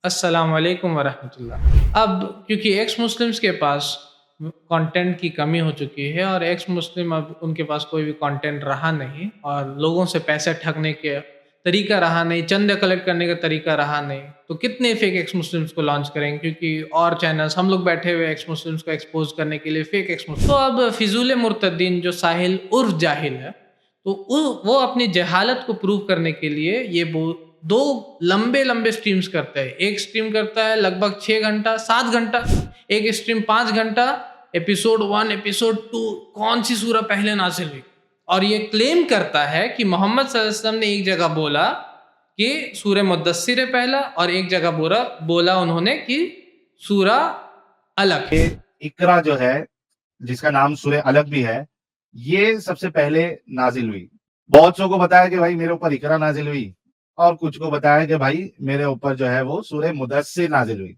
السلام علیکم ورحمۃ اللہ۔ اب کیونکہ ایکس مسلمس کے پاس کانٹینٹ کی کمی ہو چکی ہے اور ایکس مسلم اب ان کے پاس کوئی بھی کانٹینٹ رہا نہیں اور لوگوں سے پیسے ٹھگنے کے طریقہ رہا نہیں، چندے کلیکٹ کرنے کا طریقہ رہا نہیں، تو کتنے فیک ایکس مسلمس کو لانچ کریں گے؟ کیونکہ اور چینلز ہم لوگ بیٹھے ہوئے ایکس مسلمس کو ایکسپوز کرنے کے لیے فیک ایکس مسلم۔ تو اب فضول مرتدین جو ساحل عرف جاہل ہے، تو وہ اپنی جہالت کو پروو کرنے کے لیے یہ دو لمبے سٹریمز کرتا ہے۔ ایک سٹریم کرتا ہے لگ بھگ 6 گھنٹہ 7 گھنٹہ، ایک سٹریم 5 گھنٹہ، ایپیسوڈ 1 ایپیسوڈ 2 کون سی سورہ پہلے نازل ہوئی، اور یہ کلیم کرتا ہے کہ محمد صلی اللہ علیہ وسلم نے ایک جگہ بولا کہ سورہ مدثر ہے پہلا، اور ایک جگہ بولا انہوں نے کہ سورہ علق ہے۔ اقرا جو ہے جس کا نام سورہ علق بھی ہے، یہ سب سے پہلے نازل ہوئی۔ بہت سو کو بتایا کہ بھائی میرے اوپر اقرا نازل ہوئی، اور کچھ کو بتایا کہ بھائی میرے اوپر جو ہے وہ سورہ مدثر نازل ہوئی۔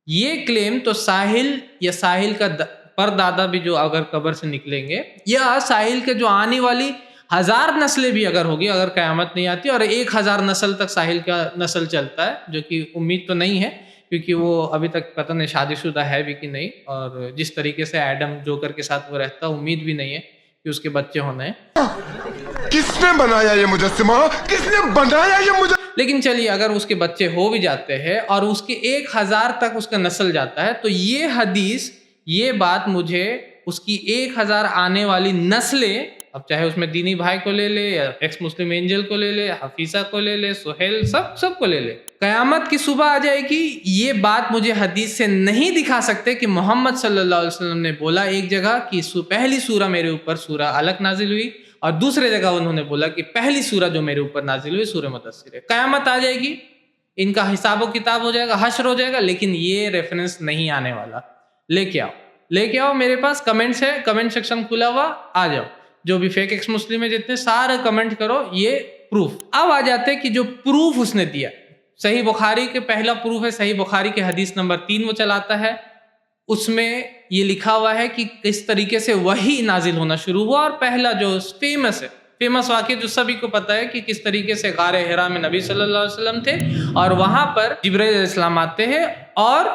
یہ کلیم تو ساحل یا ساحل کا پردادا بھی جو اگر قبر سے نکلیں گے، یا ساحل کے جو آنے والی 1000 نسلیں بھی اگر ہوگی، اگر قیامت نہیں آتی اور 1000 نسل تک ساحل کا نسل چلتا ہے، جو کہ امید تو نہیں ہے کیونکہ وہ ابھی تک پتہ نہیں شادی شدہ ہے بھی کہ نہیں، اور جس طریقے سے ایڈم جوکر کے ساتھ وہ رہتا، امید بھی نہیں ہے کہ اس کے بچے ہونے ہیں۔ کس نے بنایا یہ مجسمہ؟ کس نے بنایا یہ مجسمہ؟ لیکن چلیے اگر اس کے بچے ہو بھی جاتے ہیں اور اس کے 1000 تک اس کا نسل جاتا ہے، تو یہ حدیث، یہ بات مجھے اس کی 1000 آنے والی نسلیں، اب چاہے اس میں دینی بھائی کو لے لے یا ایکس مسلم اینجل کو لے لے، حفیظہ کو لے لے، سہیل، سب کو لے لے، قیامت کی صبح آ جائے گی، یہ بات مجھے حدیث سے نہیں دکھا سکتے کہ محمد صلی اللہ علیہ وسلم نے بولا ایک جگہ کہ پہلی سورہ میرے اوپر سورہ علق نازل ہوئی، اور دوسرے جگہ انہوں نے بولا کہ پہلی سورہ جو میرے اوپر نازل ہوئی سورہ مدثر ہے۔ قیامت آ جائے گی، ان کا حساب و کتاب ہو جائے گا، حشر ہو جائے گا، لیکن یہ ریفرنس نہیں آنے والا۔ لے کے آؤ میرے پاس کمنٹس ہے، کمنٹ سیکشن کھلا ہوا، آ جاؤ، جو بھی فیک ایکس مسلم ہے جتنے سارے کمنٹ کرو، یہ پروف۔ اب آ جاتے کہ جو پروف اس نے دیا، صحیح بخاری کے پہلا پروف ہے، صحیح بخاری کے حدیث نمبر 3 وہ چلاتا ہے، اس میں یہ لکھا ہوا ہے کہ کس طریقے سے وحی نازل ہونا شروع ہوا، اور پہلا جو فیمس واقعہ جو سبھی کو پتہ ہے کہ کس طریقے سے غار حرا میں نبی صلی اللہ علیہ وسلم تھے، اور وہاں پر جبرائیل علیہ السلام آتے ہیں، اور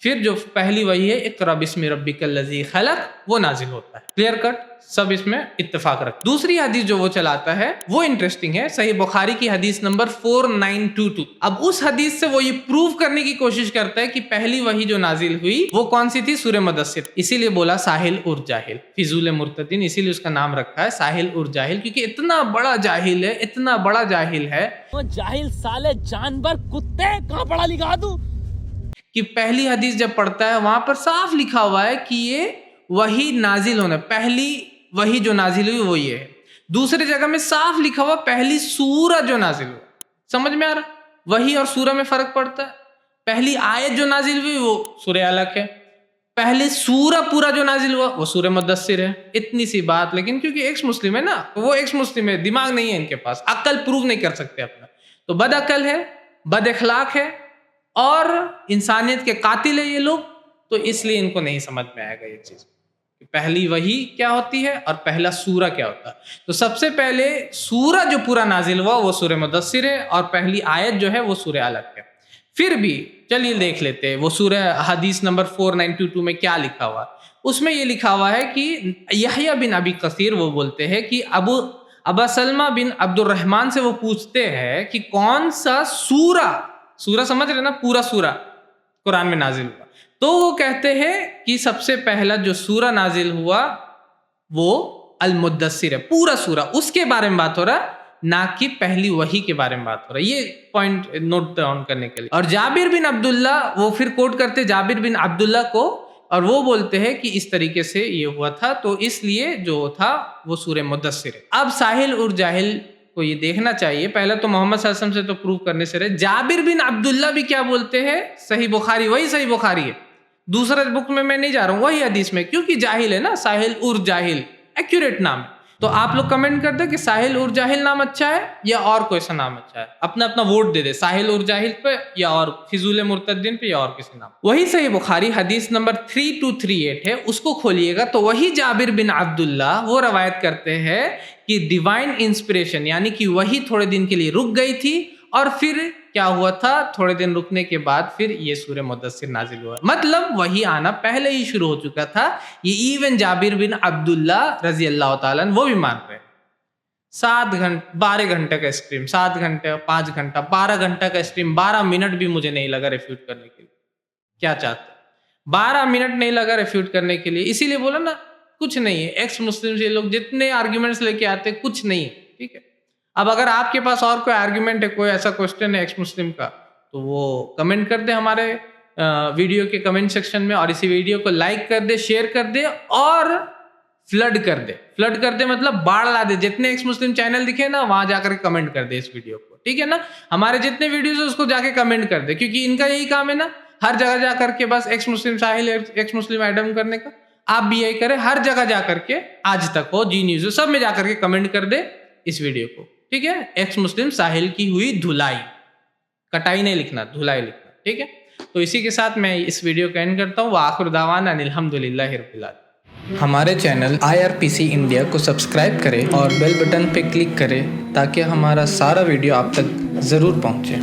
پھر جو پہلی وحی ہے اقرا بسم ربک الذی خلق، وہ نازل ہوتا ہے۔ کلیئر کٹ، سب اس میں اتفاق رکھ۔ دوسری حدیث جو وہ چلاتا ہے وہ انٹرسٹنگ ہے، صحیح بخاری کی حدیث نمبر 4922۔ اب اس حدیث سے وہ یہ پروف کرنے کی کوشش کرتا ہے کہ پہلی وحی جو نازل ہوئی وہ کون سی تھی؟ سورہ مدثر۔ اسی لیے بولا ساحل اور جاہل، فضول مرتدین، اسی لیے اس کا نام رکھا ہے ساحل اور جاہل، کیونکہ اتنا بڑا جاہل ہے، اتنا بڑا جاہل ہے، وہ جاہل سالے جانور کتے، کہاں پڑھا لکھا تو کہ پہلی حدیث جب پڑھتا ہے وہاں پر صاف لکھا ہوا ہے کہ یہ وحی نازل ہونا، پہلی وحی جو نازل ہوئی وہ یہ ہے۔ دوسری جگہ میں صاف لکھا ہوا پہلی سورہ جو نازل ہوا۔ سمجھ میں آ رہا؟ وحی اور سورہ میں فرق پڑتا ہے۔ پہلی آیت جو نازل ہوئی وہ سورہ علق ہے، پہلی سورہ پورا جو نازل ہوا وہ سورہ مدثر ہے۔ اتنی سی بات، لیکن کیونکہ ایکس مسلم ہے نا، وہ ایکس مسلم ہے، دماغ نہیں ہے ان کے پاس، عقل پروو نہیں کر سکتے اپنا، تو بد عقل ہے، بد اخلاق ہے، اور انسانیت کے قاتل ہے یہ لوگ، تو اس لیے ان کو نہیں سمجھ میں آئے گا یہ چیز کہ پہلی وحی کیا ہوتی ہے اور پہلا سورہ کیا ہوتا ہے۔ تو سب سے پہلے سورہ جو پورا نازل ہوا وہ سورہ مدثر ہے، اور پہلی آیت جو ہے وہ سورہ علق ہے۔ پھر بھی چلیے دیکھ لیتے ہیں وہ سورہ حدیث نمبر 4922 میں کیا لکھا ہوا۔ اس میں یہ لکھا ہوا ہے کہ یحییٰ بن ابی کثیر وہ بولتے ہیں کہ ابا سلمہ بن عبد الرحمن سے وہ پوچھتے ہیں کہ کون سا سورہ سمجھ رہے نا، پورا سورہ قرآن میں نازل ہوا، تو وہ کہتے ہیں کہ سب سے پہلا جو سورہ نازل ہوا وہ المدثر ہے، پورا سورہ، اس کے بارے میں بات ہو رہا، نہ کہ پہلی وحی کے بارے میں بات ہو رہا ہے۔ یہ پوائنٹ نوٹ ڈاؤن کرنے کے لیے۔ اور جابر بن عبداللہ وہ پھر کوٹ کرتے جابر بن عبداللہ کو، اور وہ بولتے ہیں کہ اس طریقے سے یہ ہوا تھا، تو اس لیے جو تھا وہ سورہ مدثر ہے۔ اب ساحل اور جاہل کو یہ دیکھنا چاہیے، پہلے تو محمد صلی اللہ علیہ وسلم سے تو پروف کرنے سے رہے، جابر بن عبداللہ بھی کیا بولتے ہیں؟ صحیح بخاری، وہی صحیح بخاری ہے، دوسرا بک میں نہیں جا رہا ہوں، وہی حدیث میں، کیونکہ جاہل ہے نا، ساحل اور جاہل ایکوریٹ نام ہے۔ تو آپ لوگ کمنٹ کر دیں کہ ساحل اور جاہل نام اچھا ہے یا اور کوئی سا نام اچھا ہے، اپنا ووٹ دے دے ساحل اور جاہل پہ یا اور فضول مرتدین پہ یا اور کسی نام۔ وہی صحیح بخاری حدیث نمبر 3238 ہے، اس کو کھولیے گا تو وہی جابر بن عبداللہ وہ روایت کرتے ہیں کہ ڈیوائن انسپریشن، یعنی کہ وہی تھوڑے دن کے لیے رک گئی تھی، اور پھر کیا ہوا تھا تھوڑے دن رکنے کے بعد پھر یہ سورہ مدثر نازل ہوا. مطلب وہی آنا پہلے ہی شروع ہو چکا تھا. یہ ایون جابر بن عبداللہ رضی اللہ تعالیٰ وہ بھی مان رہے. 12 گھنٹے کا اسٹریم, 7 گھنٹے, 5 گھنٹہ, 12 گھنٹہ کا اسٹریم, 12 منٹ بھی مجھے نہیں لگا ریفیوٹ کرنے کے لیے. کیا چاہتے 12 منٹ نہیں لگا ریفیوٹ کرنے کے لیے. اسی لیے بولا نا کچھ نہیں ہے. ایکس مسلم سے لوگ جتنے آرگیومنٹس لے کے آتے کچھ نہیں ہے. ٹھیک ہے, اب اگر آپ کے پاس اور کوئی آرگیومنٹ ہے, کوئی ایسا کوشچن ہے ایکس مسلم کا, تو وہ کمنٹ کر دے ہمارے ویڈیو کے کمنٹ سیکشن میں, اور اسی ویڈیو کو لائک کر دے, شیئر کر دے, اور فلڈ کر دے. فلڈ کر دے مطلب باڑھ لا دے. جتنے ایکس مسلم چینل دکھے نا وہاں جا کر کمنٹ کر دے اس ویڈیو کو. ٹھیک ہے نا, ہمارے جتنے ویڈیوز ہیں اس کو جا کے کمنٹ کر دے, کیونکہ ان کا یہی کام ہے نا, ہر جگہ جا کر کے بس ایکس مسلم ساحل, ایکس مسلم ایڈم کرنے کا. آپ بھی یہی کریں, ہر جگہ جا کر کے, آج تک ہو, جی نیوز ہو, سب میں جا کر کے کمنٹ کر دے اس ویڈیو کو. ٹھیک ہے, ایکس مسلم ساحل کی ہوئی دھلائی, کٹائی نہیں لکھنا, دھلائی لکھنا. ٹھیک ہے, تو اسی کے ساتھ میں اس ویڈیو کو اینڈ کرتا ہوں. وآخر دعوانا الحمدللہ رب العالمین. ہمارے چینل IRPC انڈیا کو سبسکرائب کرے اور بیل بٹن پہ کلک کرے تاکہ ہمارا سارا ویڈیو آپ تک ضرور پہنچے.